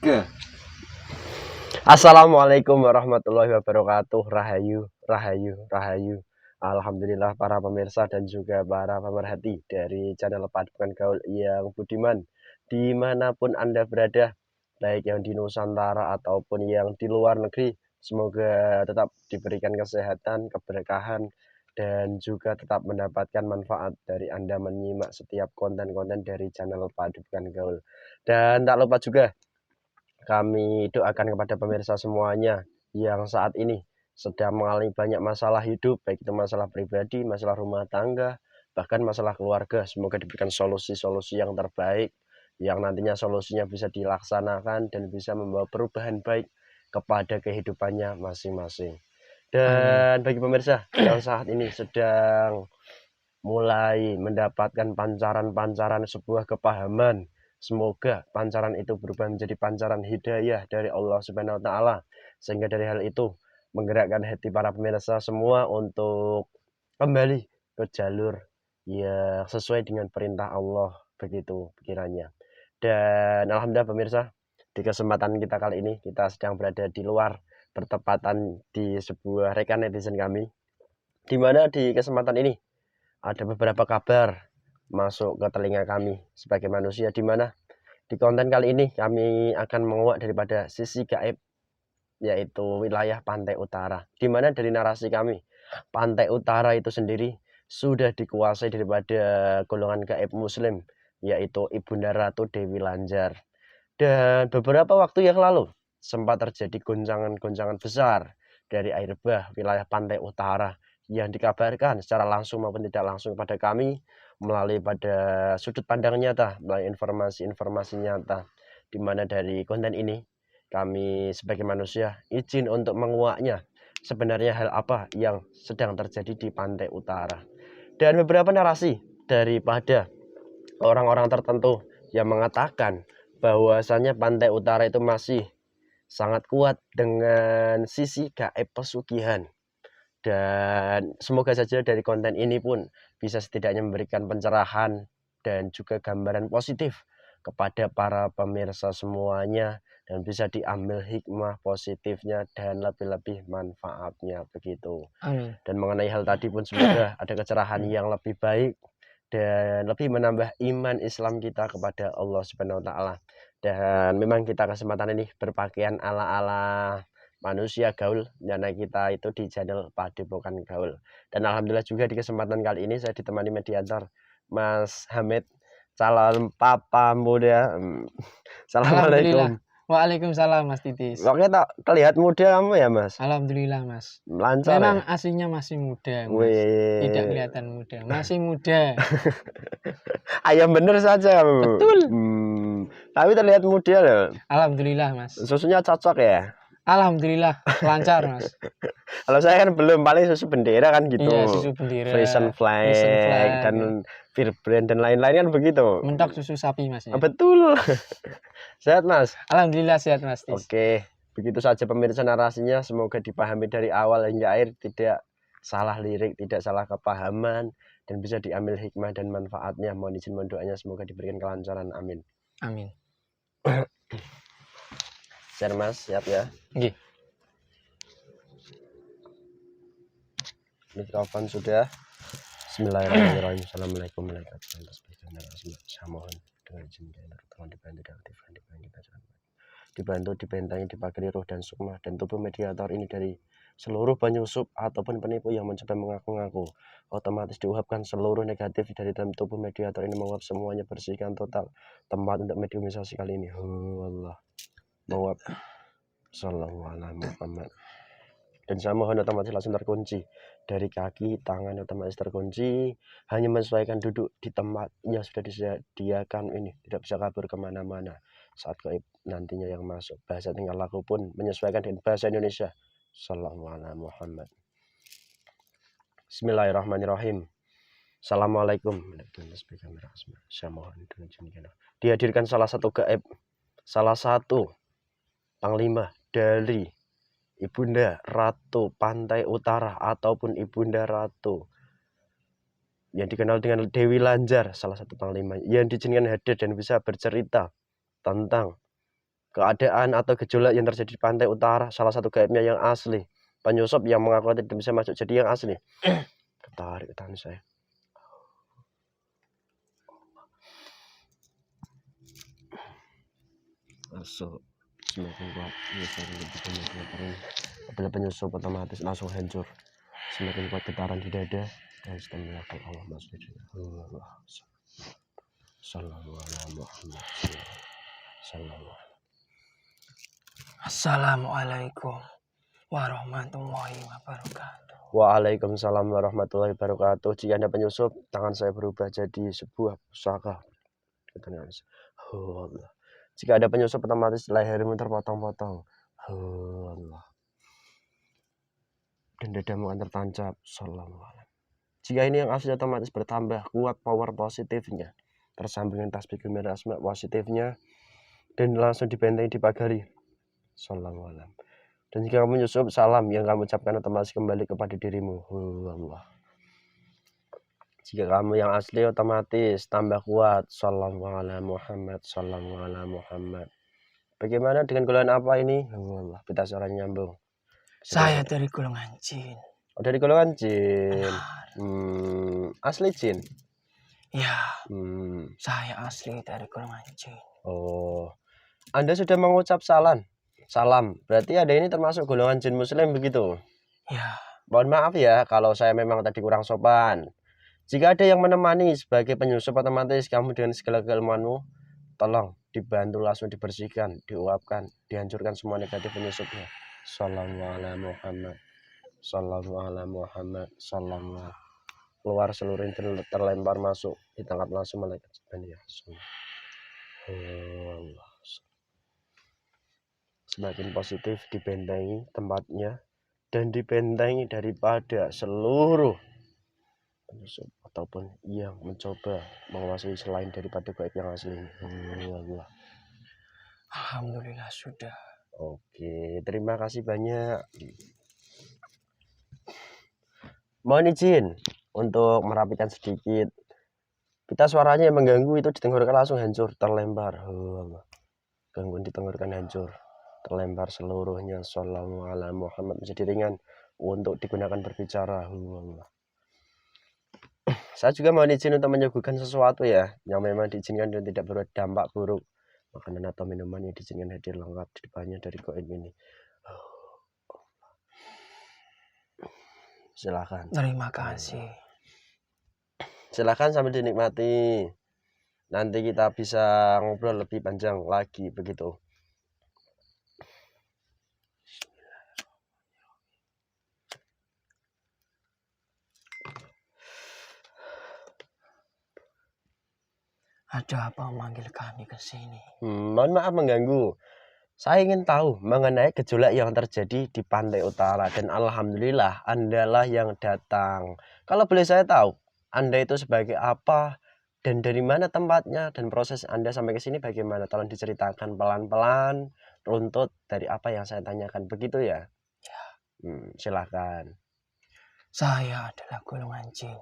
3. Assalamualaikum warahmatullahi wabarakatuh. Rahayu, rahayu, rahayu. Alhamdulillah para pemirsa dan juga para pemerhati dari channel Padukan Gaul yang budiman, dimanapun Anda berada, baik yang di Nusantara ataupun yang di luar negeri, semoga tetap diberikan kesehatan, keberkahan, dan juga tetap mendapatkan manfaat dari Anda menyimak setiap konten-konten dari channel Padukan Gaul. Dan tak lupa juga kami doakan kepada pemirsa semuanya yang saat ini sedang mengalami banyak masalah hidup, baik itu masalah pribadi, masalah rumah tangga, bahkan masalah keluarga. Semoga diberikan solusi-solusi yang terbaik, yang nantinya solusinya bisa dilaksanakan dan bisa membawa perubahan baik kepada kehidupannya masing-masing. Dan bagi pemirsa yang saat ini sedang mulai mendapatkan pancaran-pancaran sebuah kepahaman, semoga pancaran itu berubah menjadi pancaran hidayah dari Allah Subhanahu wa taala, sehingga dari hal itu menggerakkan hati para pemirsa semua untuk kembali ke jalur yang sesuai dengan perintah Allah, begitu pikirannya. Dan alhamdulillah pemirsa, di kesempatan kita kali ini kita sedang berada di luar, bertepatan di sebuah rekan netizen kami, di mana di kesempatan ini ada beberapa kabar masuk ke telinga kami sebagai manusia, di mana di konten kali ini kami akan menguak daripada sisi gaib, yaitu wilayah Pantai Utara, di mana dari narasi kami, Pantai Utara itu sendiri sudah dikuasai daripada golongan gaib muslim, yaitu Ibunda Ratu Dewi Lanjar. Dan beberapa waktu yang lalu sempat terjadi goncangan-goncangan besar dari air bah wilayah Pantai Utara yang dikabarkan secara langsung maupun tidak langsung kepada kami melalui pada sudut pandang nyata, melalui informasi-informasi nyata, di mana dari konten ini kami sebagai manusia izin untuk menguaknya sebenarnya hal apa yang sedang terjadi di Pantai Utara. Dan beberapa narasi daripada orang-orang tertentu yang mengatakan bahwasanya Pantai Utara itu masih sangat kuat dengan sisi gaib pesugihan. Dan semoga saja dari konten ini pun bisa setidaknya memberikan pencerahan dan juga gambaran positif kepada para pemirsa semuanya, dan bisa diambil hikmah positifnya dan lebih-lebih manfaatnya, begitu. Amin. Dan mengenai hal tadi pun semoga ada kecerahan yang lebih baik dan lebih menambah iman Islam kita kepada Allah Subhanahu wa taala. Dan memang kita kesempatan ini berpakaian ala-ala manusia gaul, karena kita itu di channel Padepokan Gaul. Dan alhamdulillah juga di kesempatan kali ini saya ditemani mediator Mas Hamid, calon papa muda. Assalamualaikum. Waalaikumsalam Mas Titis. Oke, tak terlihat muda kamu ya Mas? Alhamdulillah Mas. Lancar Memang ya? aslinya masih muda Mas. Wih. Tidak kelihatan muda, masih muda. Ayam bener saja kamu. Betul. Tapi terlihat muda loh. Alhamdulillah Mas. Susunya cocok ya? Alhamdulillah lancar Mas. Kalau saya kan belum, paling susu bendera kan gitu. Iya, susu bendera, Frisian flag, dan Beer Brand dan lain-lain kan begitu. Mentok susu sapi Mas ya. Betul. Sehat Mas? Alhamdulillah sehat Mas Tis. Oke, begitu saja pemirsa narasinya, semoga dipahami dari awal hingga akhir, tidak salah lirik, tidak salah kepahaman, dan bisa diambil hikmah dan manfaatnya. Mohon izin, mohon doanya, semoga diberikan kelancaran, amin. Amin. Share Mas, siap ya? Nggih. Mikrofon sudah. Bismillahirrahmanirrahim. Assalamualaikum warahmatullahi wabarakatuh. Saya mohon dengan izin tolong dibantu diaktifkan, dibantu dibentengi, dipagari roh dan sukma dan tubuh mediator ini dari seluruh penyusup ataupun penipu yang mencoba mengaku-ngaku. Otomatis diuapkan seluruh negatif dari dalam tubuh mediator ini, menguap semuanya, bersihkan total tempat untuk mediumisasi kali ini. Allah menguap. Sallallahu alaihi Muhammad. Dan saya mohon otomatis langsung terkunci dari kaki, tangan otomatis terkunci, hanya menyesuaikan duduk di tempat yang sudah disediakan ini, tidak bisa kabur kemana-mana saat gaib nantinya yang masuk. Bahasa tingkah laku pun menyesuaikan dengan bahasa Indonesia. Sallallahu alaihi Muhammad. Bismillahirrahmanirrahim. Assalamualaikum. Saya mohon dihadirkan salah satu gaib, salah satu panglima dari Ibunda Ratu Pantai Utara ataupun Ibunda Ratu yang dikenal dengan Dewi Lanjar, salah satu panglima yang diizinkan hadir dan bisa bercerita tentang keadaan atau gejolak yang terjadi di pantai utara, salah satu gaibnya yang asli. Penyusup yang mengaku tidak bisa masuk jadi yang asli. Ketarik tangan saya. Masuk semakin kuat, apabila penyusup otomatis langsung hancur. Semakin kuat getaran di dada dan setembakan Allah masuk di Allah. Assalamualaikum warahmatullahi wabarakatuh. Waalaikumsalam warahmatullahi wabarakatuh. Jika Anda penyusup, tangan saya berubah jadi sebuah pusaka. Allah. Jika ada penyusup, otomatis lehermu terpotong-potong. Allah. Dan dadamu akan tertancap. Sallallahu. Jika ini yang asli, otomatis bertambah kuat power positifnya. Tersambung dengan tasbih gembira asma positifnya. Dan langsung dibentengi dipagari. Sallallahu. Dan jika kamu menyusup, salam yang kamu ucapkan otomatis kembali kepada dirimu. Allah. Jika kamu yang asli, otomatis tambah kuat. Sallallahu ala Muhammad, sallallahu ala Muhammad. Bagaimana dengan golongan apa ini? Allah, kita suaranya nyambung. Saya dari golongan jin. Oh, dari golongan jin. Asli jin? Ya, saya asli dari golongan jin. Oh, Anda sudah mengucap salam. Berarti Anda ini termasuk golongan jin muslim begitu? Ya. Mohon maaf ya kalau saya memang tadi kurang sopan. Jika ada yang menemani sebagai penyusup, otomatis kamu dengan segala keilmuanmu, tolong dibantu langsung dibersihkan, diuapkan, dihancurkan semua negatif penyusupnya. Sallallahu ala Muhammad, sallallahu ala Muhammad, sallallahu. Keluar seluruh terlempar masuk, ditangkap langsung malaikat Jibril. Allah. Semakin positif dibentengi tempatnya dan dibentengi daripada seluruh penyusup ataupun yang mencoba menguasai selain daripada gaib yang asli ini. Allah. Alhamdulillah sudah. Oke, terima kasih banyak. Mohon izin untuk merapikan sedikit. Kita suaranya yang mengganggu itu di tenggorokan langsung hancur, terlempar. Gangguan di tenggorokan hancur, terlempar seluruhnya. Sallallahu ala Muhammad menjadi ringan untuk digunakan berbicara. Saya juga mohon izin untuk menyuguhkan sesuatu ya, yang memang diizinkan dan tidak berdampak buruk. Makanan atau minuman yang diizinkan hadir lengkap di depannya dari gaib ini. Silakan. Terima kasih. Silakan sambil dinikmati. Nanti kita bisa ngobrol lebih panjang lagi begitu. Ada apa memanggil kami ke sini? Mohon maaf mengganggu. Saya ingin tahu mengenai gejolak yang terjadi di pantai utara. Dan alhamdulillah Andalah yang datang. Kalau boleh saya tahu, Anda itu sebagai apa dan dari mana tempatnya dan proses Anda sampai ke sini bagaimana? Tolong diceritakan pelan-pelan, runtut dari apa yang saya tanyakan. Begitu ya? Ya. Silakan. Saya adalah golongan jin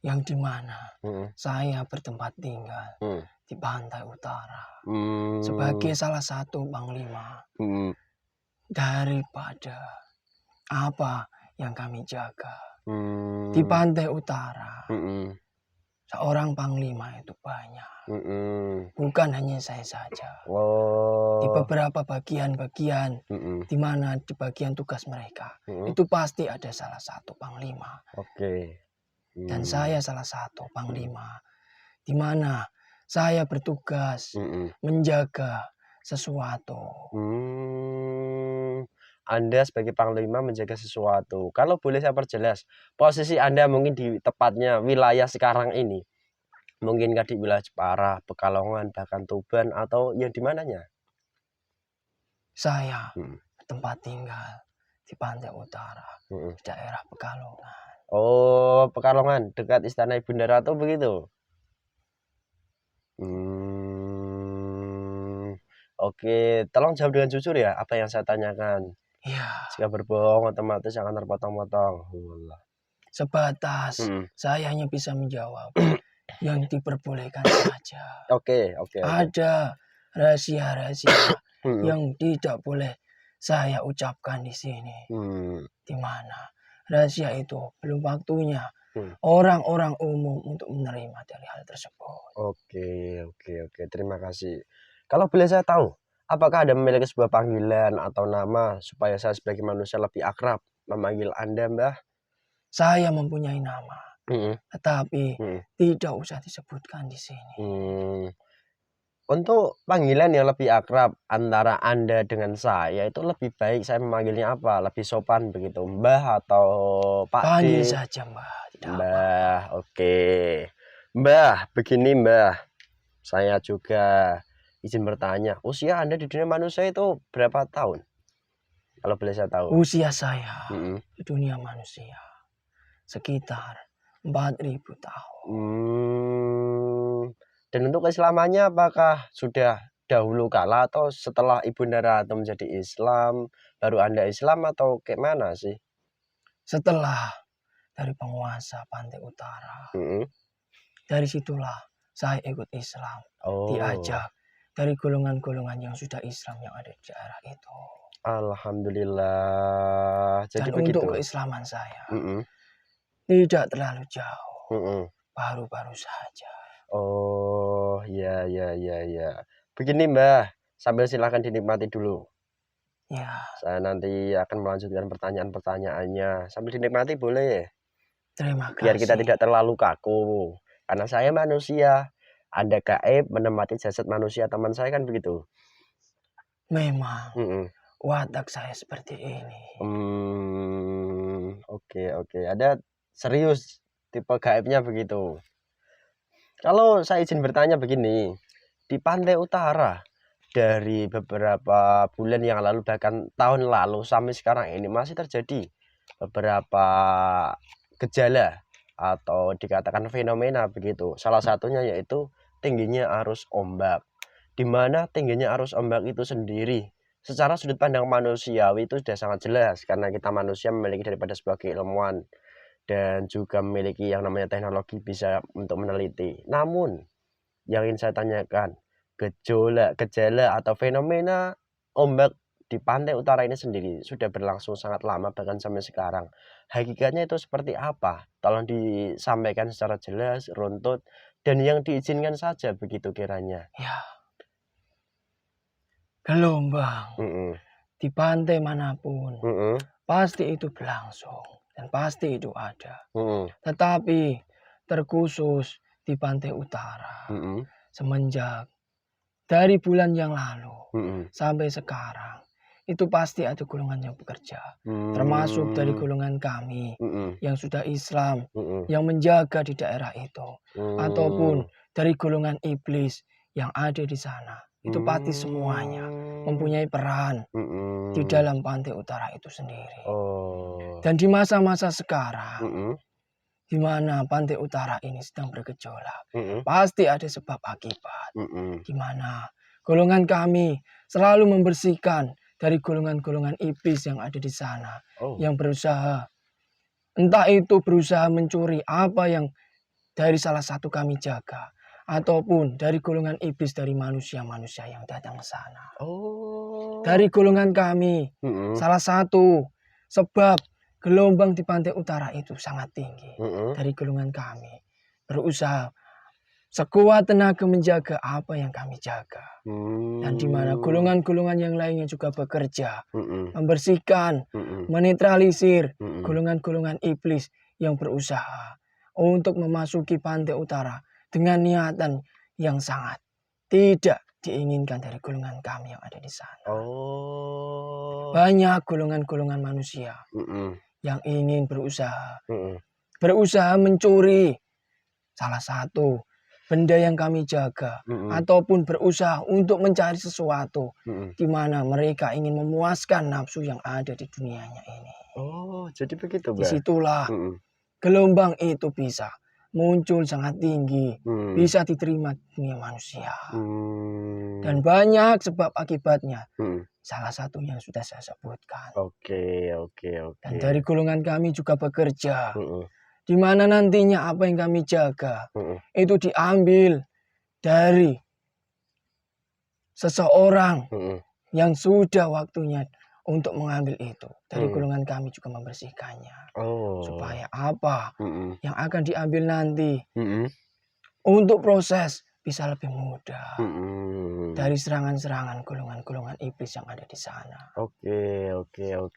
yang dimana saya bertempat tinggal di pantai utara sebagai salah satu panglima daripada apa yang kami jaga di pantai utara. Seorang panglima itu banyak, bukan hanya saya saja. Di beberapa bagian-bagian, di mana di bagian tugas mereka, itu pasti ada salah satu panglima. Dan saya salah satu panglima, di mana saya bertugas menjaga sesuatu. Anda sebagai panglima menjaga sesuatu. Kalau boleh saya perjelas, posisi Anda mungkin di tepatnya wilayah sekarang ini. Mungkinkah di wilayah Jepara, Pekalongan, bahkan Tuban, atau yang di mananya? Saya tempat tinggal di pantai utara, di daerah Pekalongan. Oh, Pekalongan, dekat Istana Ibunda Ratu begitu? Oke, tolong jawab dengan jujur ya, apa yang saya tanyakan. Iya. Jika berbohong otomatis akan terpotong-potong. Sebatas saya hanya bisa menjawab yang diperbolehkan saja. Oke. Ada rahasia-rahasia yang tidak boleh saya ucapkan di sini. Di mana rahasia itu belum waktunya orang-orang umum untuk menerima dari hal tersebut. Oke. Terima kasih. Kalau boleh saya tahu, apakah Anda memiliki sebuah panggilan atau nama supaya saya sebagai manusia lebih akrab memanggil Anda, Mbah? Saya mempunyai nama, tetapi tidak usah disebutkan di sini. Untuk panggilan yang lebih akrab antara Anda dengan saya itu lebih baik saya memanggilnya apa? Lebih sopan begitu, Mbah atau Pak D? Panggil saja Mbah, tidak Mbah, oke. Mbah, begini Mbah. Saya juga izin bertanya, usia Anda di dunia manusia itu berapa tahun? Kalau boleh saya tahu. Usia saya di dunia manusia sekitar 4.000 tahun. Dan untuk keislamannya apakah sudah dahulu kala atau setelah Ibunda Ratu menjadi Islam, baru Anda Islam atau kayak mana sih? Setelah dari penguasa pantai utara, dari situlah saya ikut Islam, diajak dari golongan-golongan yang sudah Islam yang ada di daerah itu. Alhamdulillah. Jadi dan begitu. Untuk keislaman saya tidak terlalu jauh, baru-baru saja. Oh, ya. Begini Mbah, sambil silahkan dinikmati dulu. Ya. Saya nanti akan melanjutkan pertanyaan-pertanyaannya. Sambil dinikmati boleh? Terima kasih. Biar kita tidak terlalu kaku. Karena saya manusia. Anda gaib menempati jasad manusia, teman saya kan begitu. Memang watak saya seperti ini. Oke. Ada serius tipe gaibnya begitu. Kalau saya izin bertanya begini, di pantai utara dari beberapa bulan yang lalu bahkan tahun lalu sampai sekarang ini masih terjadi beberapa gejala atau dikatakan fenomena begitu. Salah satunya yaitu tingginya arus ombak. Di mana tingginya arus ombak itu sendiri secara sudut pandang manusiawi itu sudah sangat jelas karena kita manusia memiliki daripada sebuah keilmuan dan juga memiliki yang namanya teknologi bisa untuk meneliti. Namun yang ingin saya tanyakan, gejala atau fenomena ombak di pantai utara ini sendiri sudah berlangsung sangat lama bahkan sampai sekarang. Hakikatnya itu seperti apa? Tolong disampaikan secara jelas, runtut, dan yang diizinkan saja begitu kiranya. Ya. Gelombang di pantai manapun pasti itu berlangsung dan pasti itu ada. Tetapi terkhusus di pantai utara semenjak dari bulan yang lalu sampai sekarang itu pasti ada golongan yang bekerja, termasuk dari golongan kami yang sudah Islam yang menjaga di daerah itu, ataupun dari golongan iblis yang ada di sana. Itu pasti semuanya mempunyai peran di dalam pantai utara itu sendiri. Dan di masa-masa sekarang di mana pantai utara ini sedang bergejolak, pasti ada sebab akibat. Di mana golongan kami selalu membersihkan dari golongan-golongan iblis yang ada di sana, yang berusaha, entah itu berusaha mencuri apa yang dari salah satu kami jaga, ataupun dari golongan iblis dari manusia-manusia yang datang ke sana. Dari golongan kami, salah satu sebab gelombang di pantai utara itu sangat tinggi. Dari golongan kami berusaha sekuat tenaga menjaga apa yang kami jaga. Dan di mana golongan-golongan yang lainnya juga bekerja membersihkan, menetralisir golongan-golongan iblis yang berusaha untuk memasuki pantai utara dengan niatan yang sangat tidak diinginkan dari golongan kami yang ada di sana. Banyak golongan-golongan manusia yang ingin berusaha mencuri salah satu benda yang kami jaga, ataupun berusaha untuk mencari sesuatu di mana mereka ingin memuaskan nafsu yang ada di dunianya ini. Jadi begitu, Mbak. Disitulah gelombang itu bisa muncul sangat tinggi, bisa diterima dunia manusia. Dan banyak sebab akibatnya. Salah satu yang sudah saya sebutkan. Oke. Dan dari golongan kami juga bekerja. Di mana nantinya apa yang kami jaga itu diambil dari seseorang yang sudah waktunya untuk mengambil itu. Dari golongan kami juga membersihkannya. Supaya apa yang akan diambil nanti untuk proses bisa lebih mudah dari serangan-serangan golongan-golongan iblis yang ada di sana. Oke.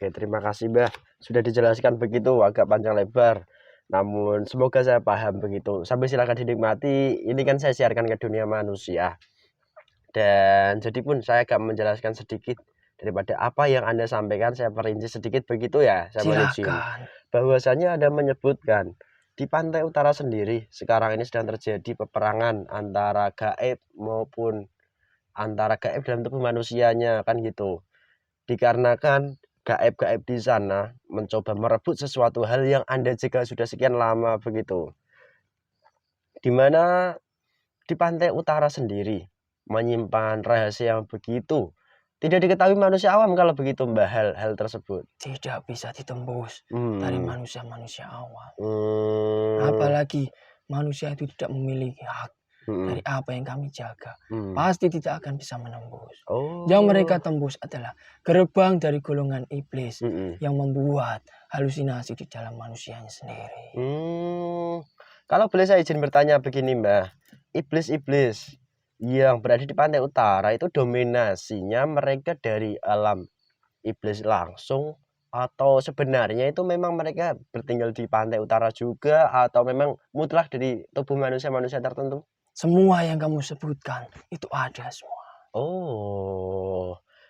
Terima kasih, Mbah. Sudah dijelaskan begitu agak panjang lebar. Namun semoga saya paham begitu. Sampai silakan dinikmati. Ini kan saya siarkan ke dunia manusia. Dan jadi pun saya agak menjelaskan sedikit daripada apa yang Anda sampaikan, saya perinci sedikit begitu ya. Saya mohon izin. Bahwasanya Anda menyebutkan di pantai utara sendiri sekarang ini sedang terjadi peperangan antara gaib maupun antara gaib dalam tubuh manusianya, kan gitu. Dikarenakan gaib-gaib di sana mencoba merebut sesuatu hal yang Anda jaga sudah sekian lama begitu. Dimana di pantai utara sendiri menyimpan rahasia yang begitu tidak diketahui manusia awam kalau begitu, Mbah, hal tersebut. Tidak bisa ditembus dari manusia-manusia awam. Apalagi manusia itu tidak memiliki hak dari apa yang kami jaga. Pasti tidak akan bisa menembus. Yang mereka tembus adalah gerbang dari golongan iblis yang membuat halusinasi di dalam manusianya sendiri. Kalau boleh saya izin bertanya begini, Mbah. Iblis-iblis yang berada di pantai utara itu dominasinya mereka dari alam iblis langsung atau sebenarnya itu memang mereka bertinggal di pantai utara juga atau memang mutlak dari tubuh manusia-manusia tertentu? Semua yang kamu sebutkan itu ada semua.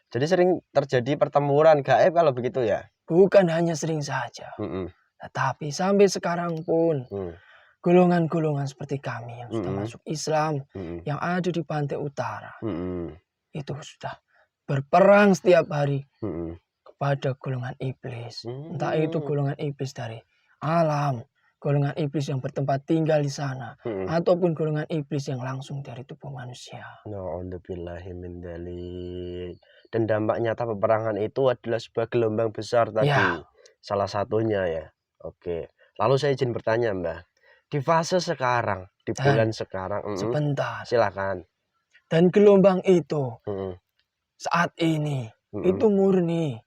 Jadi sering terjadi pertempuran gaib kalau begitu ya? Bukan hanya sering saja, tetapi sampai sekarang pun golongan-golongan seperti kami yang sudah masuk Islam yang ada di pantai utara itu sudah berperang setiap hari kepada golongan iblis. Entah itu golongan iblis dari alam, golongan iblis yang bertempat tinggal di sana, ataupun golongan iblis yang langsung dari tubuh manusia. Dan dampak nyata peperangan itu adalah sebuah gelombang besar tadi. Ya. Salah satunya ya. Oke. Lalu saya izin bertanya, Mbah. Di fase sekarang, di bulan sekarang, sebentar. Silakan. Dan gelombang itu saat ini itu murni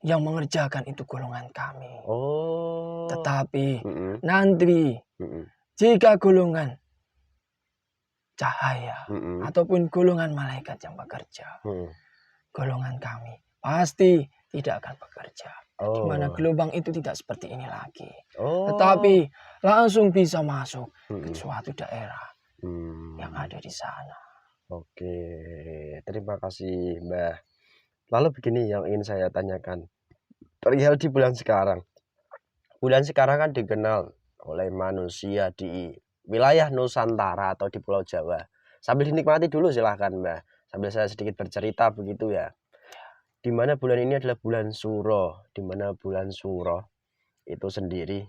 yang mengerjakan itu golongan kami. Tetapi nanti jika golongan cahaya ataupun golongan malaikat yang bekerja, golongan kami pasti tidak akan bekerja. Di mana gelombang itu tidak seperti ini lagi. Tetapi langsung bisa masuk ke suatu daerah yang ada di sana. Oke, terima kasih, Mbah. Lalu begini yang ingin saya tanyakan. Perihal di bulan sekarang. Bulan sekarang kan dikenal oleh manusia di wilayah Nusantara atau di Pulau Jawa. Sambil dinikmati dulu silahkan, Mbah. Sambil saya sedikit bercerita begitu ya. Di mana bulan ini adalah bulan Suro. Di mana bulan Suro itu sendiri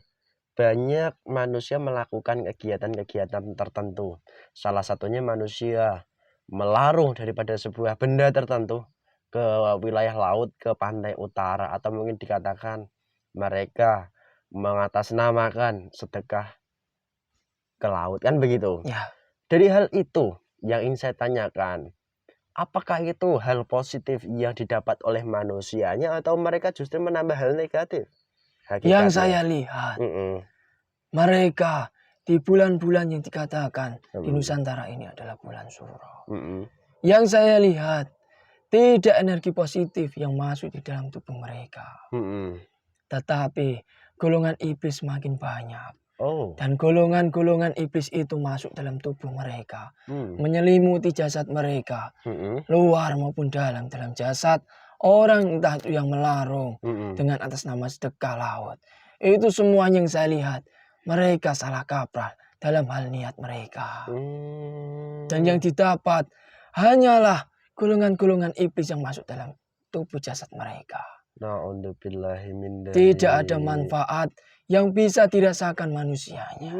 banyak manusia melakukan kegiatan-kegiatan tertentu. Salah satunya manusia melarung daripada sebuah benda tertentu ke wilayah laut, ke pantai utara, atau mungkin dikatakan mereka mengatasnamakan sedekah ke laut, kan begitu? Ya. Dari hal itu yang ingin saya tanyakan, apakah itu hal positif yang didapat oleh manusianya atau mereka justru menambah hal negatif? Hakikatnya. Yang saya lihat, mereka di bulan-bulan yang dikatakan di Nusantara ini adalah bulan Suro. Yang saya lihat, tidak energi positif yang masuk di dalam tubuh mereka. Tetapi golongan iblis makin banyak. Dan golongan-golongan iblis itu masuk dalam tubuh mereka. Menyelimuti jasad mereka. Luar maupun dalam jasad orang entah itu yang melarung dengan atas nama sedekah laut. Itu semuanya yang saya lihat. Mereka salah kaprah dalam hal niat mereka. Dan yang didapat hanyalah golongan-golongan iblis yang masuk dalam tubuh jasad mereka. Tidak ada manfaat yang bisa dirasakan manusianya.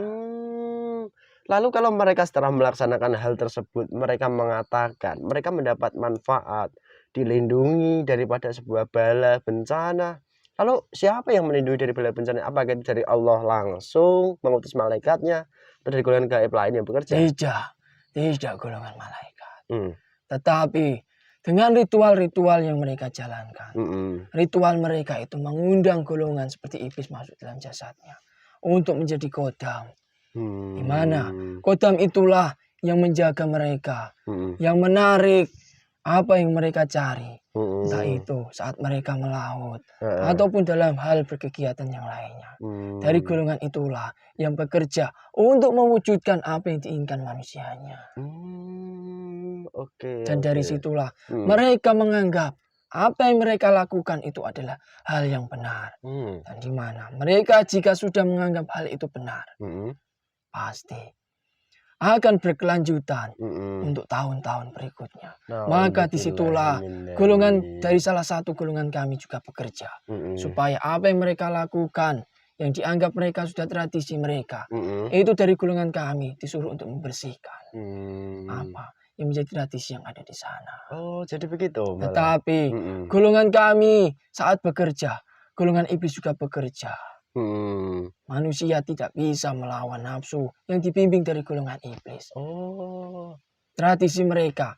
Lalu kalau mereka setelah melaksanakan hal tersebut, mereka mengatakan mereka mendapat manfaat, dilindungi daripada sebuah bala bencana. Lalu siapa yang melindungi dari bala bencana? Apakah itu dari Allah langsung mengutus malaikatnya atau dari golongan gaib lain yang bekerja? Tidak golongan malaikat. Tetapi dengan ritual-ritual yang mereka jalankan. Ritual mereka itu mengundang golongan seperti iblis masuk dalam jasadnya untuk menjadi kodam. Di mana kodam itulah yang menjaga mereka, yang menarik apa yang mereka cari. Entah itu saat mereka melaut ataupun dalam hal berkegiatan yang lainnya. Dari golongan itulah yang bekerja untuk mewujudkan apa yang diinginkan manusianya. Dan dari situlah mereka menganggap apa yang mereka lakukan itu adalah hal yang benar. Dan di mana mereka jika sudah menganggap hal itu benar, pasti akan berkelanjutan untuk tahun-tahun berikutnya. Maka disitulah golongan dari salah satu golongan kami juga bekerja supaya apa yang mereka lakukan yang dianggap mereka sudah tradisi mereka itu dari golongan kami disuruh untuk membersihkan apa yang menjadi tradisi yang ada di sana. Oh, jadi begitu malah. Tetapi golongan kami saat bekerja, golongan iblis juga bekerja. Manusia tidak bisa melawan nafsu yang dibimbing dari golongan iblis. Tradisi mereka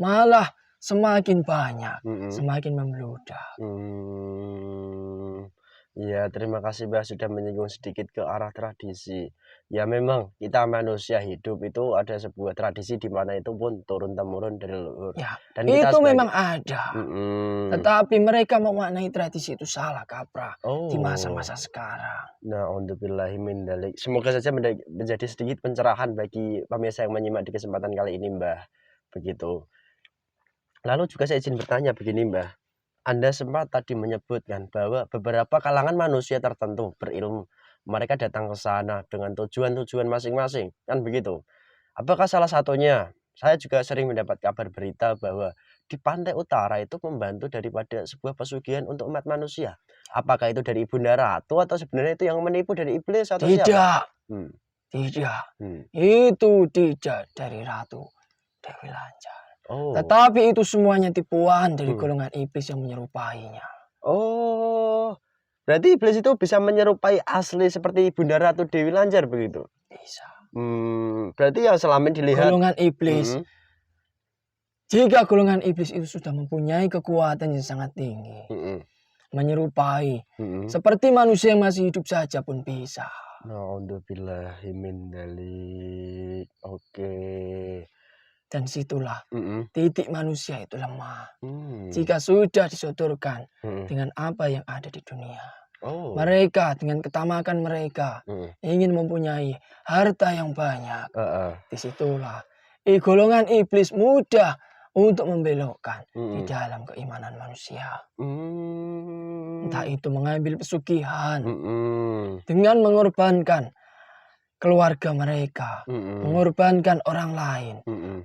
malah semakin banyak, semakin membludak. Ya, terima kasih Mbah sudah menyinggung sedikit ke arah tradisi. Ya memang kita manusia hidup itu ada sebuah tradisi di mana itu pun turun-temurun dari leluhur. Ya, Dan itu memang ada. Tetapi mereka memaknai tradisi itu salah kaprah di masa-masa sekarang. Na'udzubillahi min dzalik. Semoga saja menjadi sedikit pencerahan bagi pemirsa yang menyimak di kesempatan kali ini, Mbah. Begitu. Lalu juga saya izin bertanya begini, Mbah. Anda sempat tadi menyebutkan bahwa beberapa kalangan manusia tertentu berilmu, mereka datang ke sana dengan tujuan-tujuan masing-masing, kan begitu. Apakah salah satunya, saya juga sering mendapat kabar berita bahwa di pantai utara itu membantu daripada sebuah pesugihan untuk umat manusia. Apakah itu dari Ibunda Ratu atau sebenarnya itu yang menipu dari iblis atau siapa? Tidak. Itu tidak dari Ratu Dewi Lanjar. Tetapi itu semuanya tipuan dari golongan iblis yang menyerupainya. Berarti iblis itu bisa menyerupai asli seperti Ibunda Ratu Dewi Lanjar begitu? Bisa. Berarti yang selama dilihat golongan iblis. Jika golongan iblis itu sudah mempunyai kekuatan yang sangat tinggi, menyerupai seperti manusia yang masih hidup saja pun bisa. Na'udzubillahi min dzalik. Dan situlah titik manusia itu lemah. Jika sudah disodorkan dengan apa yang ada di dunia. Mereka dengan ketamakan mereka ingin mempunyai harta yang banyak. Disitulah golongan iblis mudah untuk membelokkan di dalam keimanan manusia. Entah itu mengambil pesugihan dengan mengorbankan keluarga mereka, mengorbankan orang lain.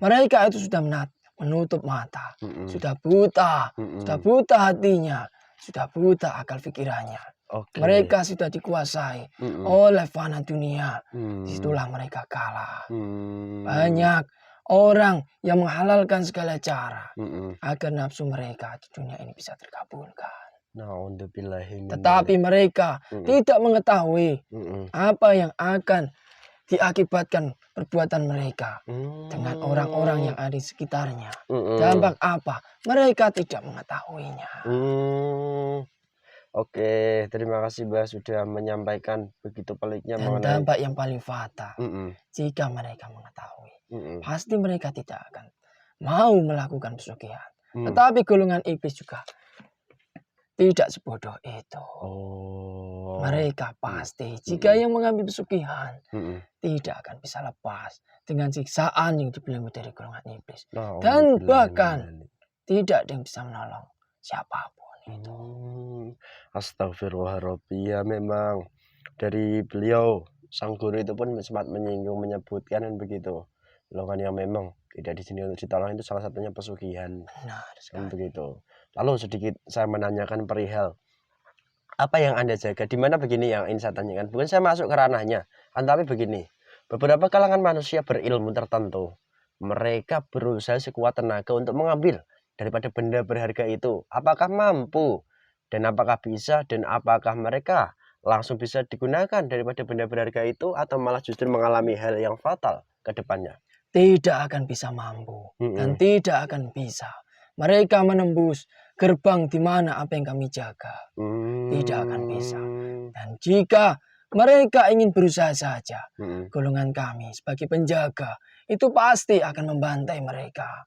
Mereka itu sudah menutup mata, sudah buta hatinya, sudah buta akal pikirannya. Mereka sudah dikuasai oleh fana dunia. Disitulah mereka kalah. Banyak orang yang menghalalkan segala cara agar nafsu mereka di dunia ini bisa terkabulkan. Tetapi mereka tidak mengetahui apa yang akan diakibatkan perbuatan mereka dengan orang-orang yang ada di sekitarnya. Dampak apa? Mereka tidak mengetahuinya. Terima kasih Mbah sudah menyampaikan begitu peliknya dan dampak yang paling fatal. Jika mereka mengetahui, pasti mereka tidak akan mau melakukan pesugihan. Tetapi golongan iblis juga tidak sebodoh itu. Mereka pasti jika yang mengambil pesugihan tidak akan bisa lepas dengan siksaan yang dibelenggu dari golongan iblis. Dan bahkan tidak ada yang bisa menolong siapapun itu. Astagfirullahaladzim. Ya memang dari beliau sang guru itu pun sempat menyinggung menyebutkan dan begitu. Golongan yang memang tidak di sini untuk ditolong itu salah satunya pesugihan. Benar begitu. Lalu sedikit saya menanyakan perihal apa yang Anda jaga. Di mana begini yang ingin saya tanyakan. Bukan saya masuk ke ranahnya, tapi begini. Beberapa kalangan manusia berilmu tertentu, mereka berusaha sekuat tenaga untuk mengambil daripada benda berharga itu. Apakah mampu? Dan apakah bisa? Dan apakah mereka langsung bisa digunakan daripada benda berharga itu? Atau malah justru mengalami hal yang fatal ke depannya? Tidak akan bisa mampu dan tidak akan bisa mereka menembus gerbang di mana apa yang kami jaga tidak akan bisa. Dan jika mereka ingin berusaha saja, golongan kami sebagai penjaga itu pasti akan membantai mereka.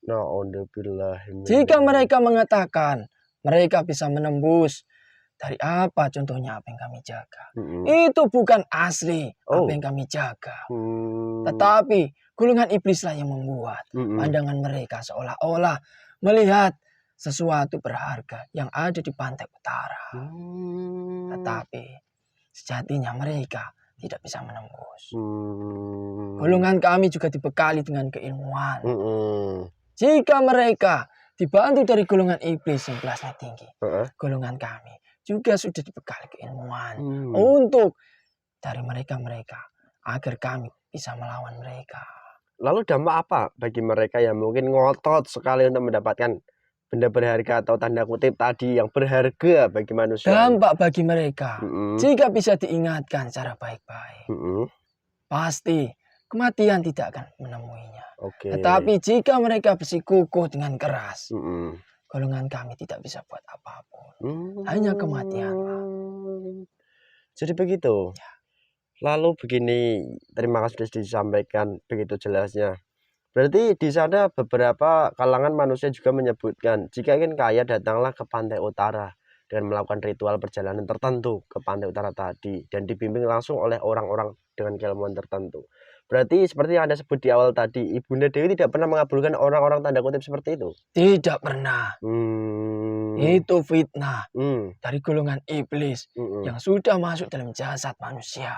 Jika mereka mengatakan mereka bisa menembus, dari apa contohnya apa yang kami jaga? Itu bukan asli apa yang kami jaga. Tetapi golongan iblislah yang membuat pandangan mereka seolah-olah melihat sesuatu berharga yang ada di pantai utara. Tetapi sejatinya mereka tidak bisa menembus. Golongan kami juga dibekali dengan keilmuan. Jika mereka dibantu dari golongan iblis yang kelasnya tinggi, golongan kami juga sudah dibekali keilmuan untuk dari mereka-mereka agar kami bisa melawan mereka. Lalu dampak apa bagi mereka yang mungkin ngotot sekali untuk mendapatkan benda berharga atau tanda kutip tadi yang berharga bagi manusia? Dampak bagi mereka, jika bisa diingatkan secara baik-baik, pasti kematian tidak akan menemuinya. Tetapi jika mereka bersikukuh dengan keras, golongan kami tidak bisa buat apapun. Hanya kematian. Jadi begitu. Ya. Lalu begini, terima kasih sudah disampaikan begitu jelasnya. Berarti di sana beberapa kalangan manusia juga menyebutkan jika ingin kaya datanglah ke pantai utara dan melakukan ritual perjalanan tertentu ke pantai utara tadi dan dibimbing langsung oleh orang-orang dengan keilmuan tertentu. Berarti seperti yang Anda sebut di awal tadi, Ibunda Dewi tidak pernah mengabulkan orang-orang tanda kutip seperti itu? Tidak pernah. Itu fitnah dari golongan iblis yang sudah masuk dalam jasad manusia.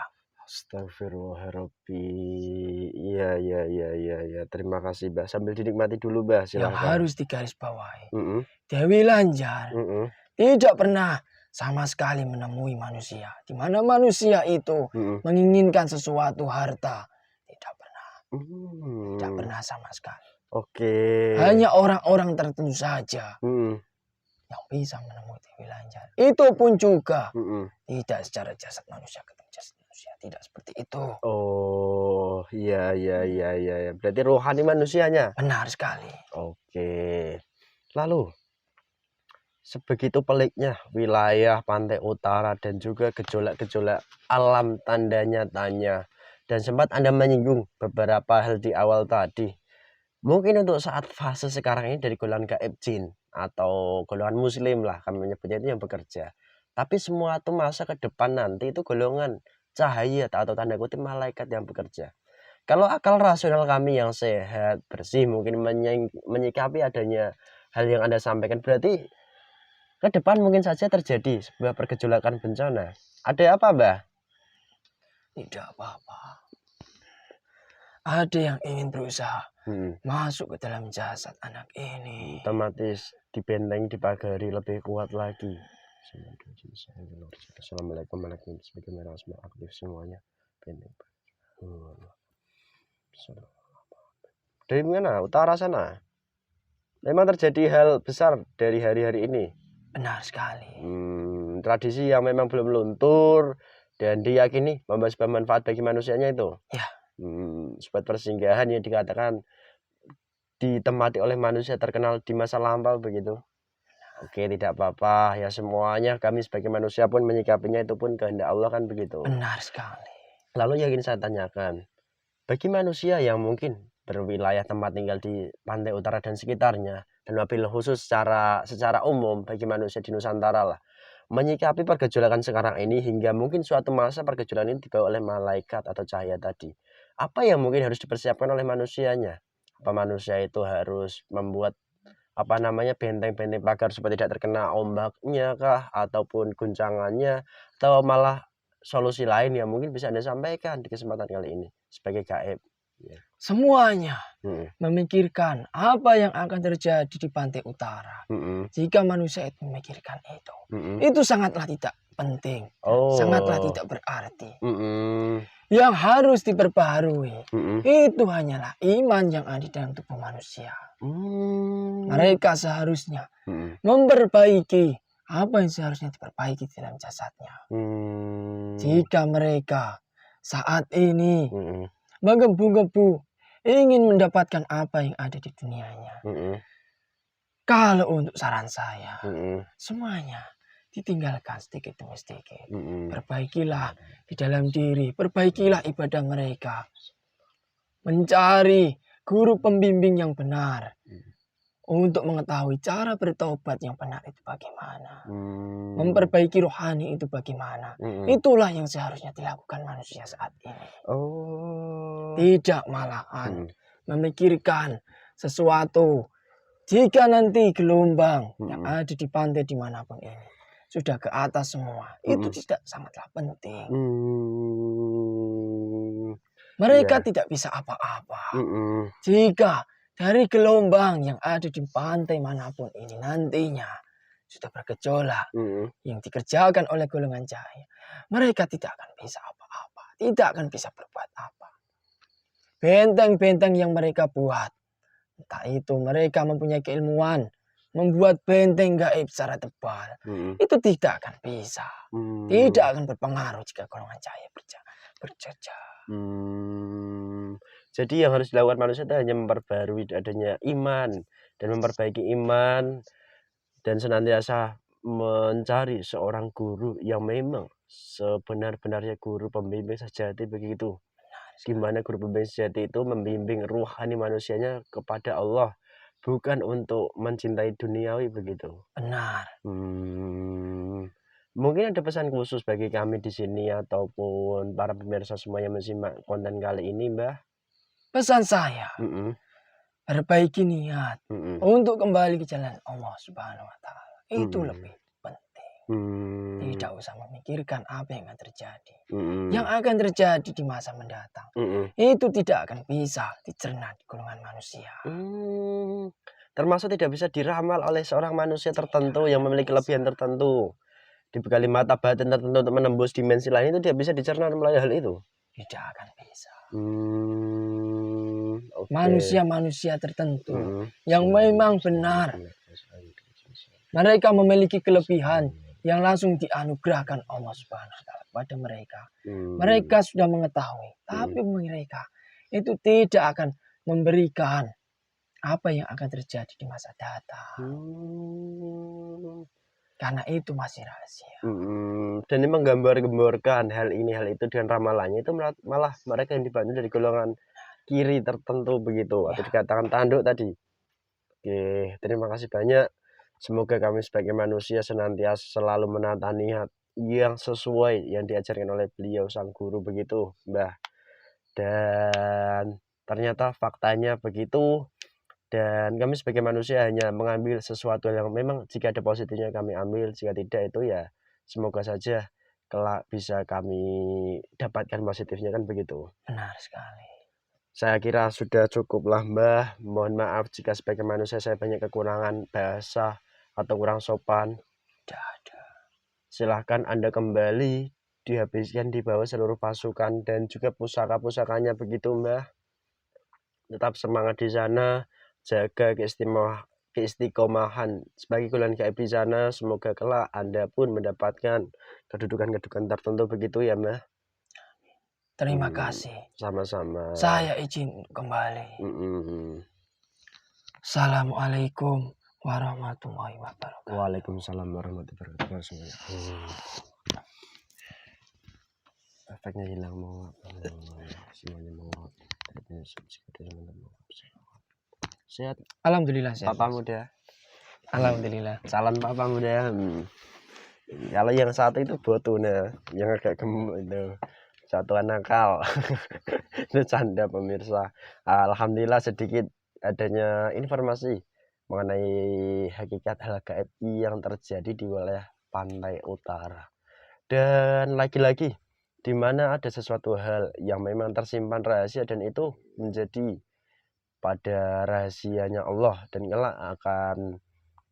Astagfirullahaladzim. Iya. Terima kasih, Mbah. Sambil dinikmati dulu, Mbah. Silakan. Yang harus digarisbawahi. Dewi Lanjar tidak pernah sama sekali menemui manusia. Di mana manusia itu menginginkan sesuatu harta. Tidak pernah. Tidak pernah sama sekali. Hanya orang-orang tertentu saja yang bisa menemui Dewi Lanjar. Itu pun juga tidak secara jasad manusia ketemu jasad manusia. Tidak seperti itu. Oh, iya. Berarti rohani manusianya? Benar sekali. Lalu, sebegitu peliknya wilayah pantai utara dan juga gejolak-gejolak alam tanda nyatanya. Dan sempat Anda menyinggung beberapa hal di awal tadi. Mungkin untuk saat fase sekarang ini dari golongan gaib jin atau golongan muslim lah kami menyebutnya itu yang bekerja. Tapi semua itu masa ke depan nanti itu golongan cahaya atau tanda kutip malaikat yang bekerja. Kalau akal rasional kami yang sehat, bersih mungkin menyikapi adanya hal yang Anda sampaikan, berarti ke depan mungkin saja terjadi sebuah pergejolakan bencana. Ada apa, Mbah? Tidak apa-apa. Ada yang ingin berusaha masuk ke dalam jasad anak ini. Otomatis dibenteng, dipagari lebih kuat lagi. Assalamualaikum warahmatullahi wabarakatuh. Aktif semuanya. Benteng. Dari mana? Utara sana. Memang terjadi hal besar dari hari-hari ini. Benar sekali. Tradisi yang memang belum luntur dan diyakini membawa sebuah manfaat bagi manusianya itu. Ya. Sebuah persinggahan yang dikatakan ditempati oleh manusia terkenal di masa lampau begitu. Tidak apa-apa ya, semuanya kami sebagai manusia pun menyikapinya itu pun kehendak Allah kan begitu. Benar sekali. Lalu yang ingin saya tanyakan, bagi manusia yang mungkin berwilayah tempat tinggal di pantai utara dan sekitarnya, dan wabil khusus secara umum bagi manusia di Nusantara lah, menyikapi pergejolakan sekarang ini hingga mungkin suatu masa pergejolakan ini dibawa oleh malaikat atau cahaya tadi. Apa yang mungkin harus dipersiapkan oleh manusianya? Apa manusia itu harus membuat benteng-benteng pagar supaya tidak terkena ombaknya kah, ataupun guncangannya, atau malah solusi lain yang mungkin bisa Anda sampaikan di kesempatan kali ini sebagai gaib? Semuanya memikirkan apa yang akan terjadi di pantai utara. Jika manusia itu memikirkan itu sangatlah tidak penting, sangatlah tidak berarti. Yang harus diperbaharui itu hanyalah iman yang ada dalam tubuh manusia. Mereka seharusnya memperbaiki apa yang seharusnya diperbaiki dalam jasadnya. Jika mereka saat ini menggebu-gebu ingin mendapatkan apa yang ada di dunianya, Kalau untuk saran saya, semuanya ditinggalkan sedikit demi sedikit. Perbaikilah di dalam diri, perbaikilah ibadah mereka. Mencari guru pembimbing yang benar. Untuk mengetahui cara bertobat yang benar itu bagaimana. Memperbaiki rohani itu bagaimana. Itulah yang seharusnya dilakukan manusia saat ini. Tidak malahan memikirkan sesuatu. Jika nanti gelombang yang ada di pantai dimanapun ini sudah ke atas semua, itu tidak sangatlah penting. Mereka tidak bisa apa-apa. Jika dari gelombang yang ada di pantai manapun ini nantinya sudah bergejolak yang dikerjakan oleh golongan cahaya, mereka tidak akan bisa apa-apa, tidak akan bisa berbuat apa. Benteng-benteng yang mereka buat, entah itu mereka mempunyai keilmuan, membuat benteng gaib secara tebal, itu tidak akan bisa, tidak akan berpengaruh jika golongan cahaya berjejak. Jadi yang harus dilakukan manusia itu hanya memperbarui adanya iman dan memperbaiki iman dan senantiasa mencari seorang guru yang memang sebenar-benarnya guru pembimbing sejati begitu. Gimana guru pembimbing sejati itu membimbing ruhani manusianya kepada Allah, bukan untuk mencintai duniawi begitu. Benar. Mungkin ada pesan khusus bagi kami di sini ataupun para pemirsa semua yang menyimak konten kali ini, Mbah? Pesan saya, perbaiki niat untuk kembali ke jalan Allah Subhanahu Wa Taala. Itu lebih penting. Tidak usah memikirkan apa yang akan terjadi. Yang akan terjadi di masa mendatang itu tidak akan bisa dicerna di golongan manusia. Termasuk tidak bisa diramal oleh seorang manusia tertentu yang memiliki kelebihan tertentu, dibekali mata batin tertentu untuk menembus dimensi lain, itu tidak bisa dicerna melalui hal itu. Tidak akan bisa. Manusia-manusia tertentu yang memang benar, mereka memiliki kelebihan yang langsung dianugerahkan Allah Subhanahu Wa Taala kepada mereka. Mereka sudah mengetahui, tapi mereka itu tidak akan memberikan apa yang akan terjadi di masa datang. Karena itu masih rahasia. Dan ini menggambar-gemborkan hal ini, hal itu dengan ramalannya itu malah mereka yang dibantu dari golongan kiri tertentu begitu, atau dikatakan tanduk tadi. Oke, terima kasih banyak. Semoga kami sebagai manusia senantiasa selalu menata niat yang sesuai yang diajarkan oleh beliau sang guru begitu, Mbah. Dan ternyata faktanya begitu. Dan kami sebagai manusia hanya mengambil sesuatu yang memang jika ada positifnya kami ambil, jika tidak itu ya semoga saja kelak bisa kami dapatkan positifnya, kan begitu. Benar sekali. Saya kira sudah cukuplah, Mbah. Mohon maaf jika sebagai manusia saya banyak kekurangan bahasa atau kurang sopan. Tidak ada. Silahkan Anda kembali dihabiskan di bawah seluruh pasukan dan juga pusaka-pusakanya begitu, Mbah. Tetap semangat di sana. Jaga keistiqomahan sebagai golongan gaib di sana. Semoga kelak Anda pun mendapatkan kedudukan-kedudukan tertentu begitu ya, Mbah. Terima kasih. Sama-sama. Saya izin kembali. Assalamualaikum warahmatullahi wabarakatuh. Waalaikumsalam warahmatullahi wabarakatuh. Efeknya hilang mau semuanya mau. Sehat. Alhamdulillah sehat. Papa muda. Alhamdulillah. Salam Papa muda. Kalau yang satu itu botuna, yang agak gemuk itu satuan nakal. Itu canda pemirsa. Alhamdulillah sedikit adanya informasi mengenai hakikat hal gaib yang terjadi di wilayah pantai utara. Dan lagi-lagi di mana ada sesuatu hal yang memang tersimpan rahasia dan itu menjadi pada rahasianya Allah dan kelak akan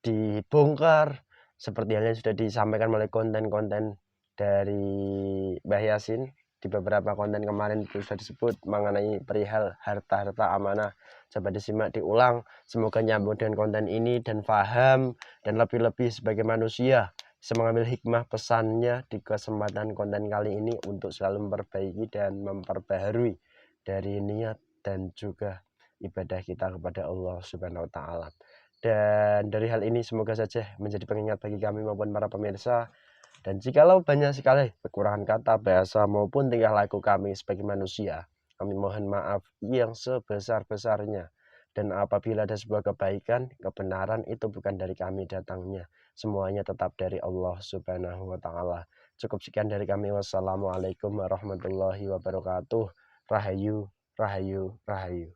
dibongkar seperti halnya sudah disampaikan oleh konten-konten dari Mbah Yasin di beberapa konten kemarin itu sudah disebut mengenai perihal harta-harta amanah. Coba disimak diulang, semoga nyambung dengan konten ini dan paham dan lebih-lebih sebagai manusia bisa mengambil hikmah pesannya di kesempatan konten kali ini untuk selalu memperbaiki dan memperbaharui dari niat dan juga ibadah kita kepada Allah Subhanahu wa Ta'ala. Dan dari hal ini semoga saja menjadi pengingat bagi kami maupun para pemirsa. Dan jikalau banyak sekali kekurangan kata, bahasa maupun tingkah laku kami sebagai manusia, kami mohon maaf yang sebesar-besarnya. Dan apabila ada sebuah kebaikan, kebenaran itu bukan dari kami datangnya. Semuanya tetap dari Allah Subhanahu wa Ta'ala. Cukup sekian dari kami. Wassalamualaikum warahmatullahi wabarakatuh. Rahayu, rahayu, rahayu.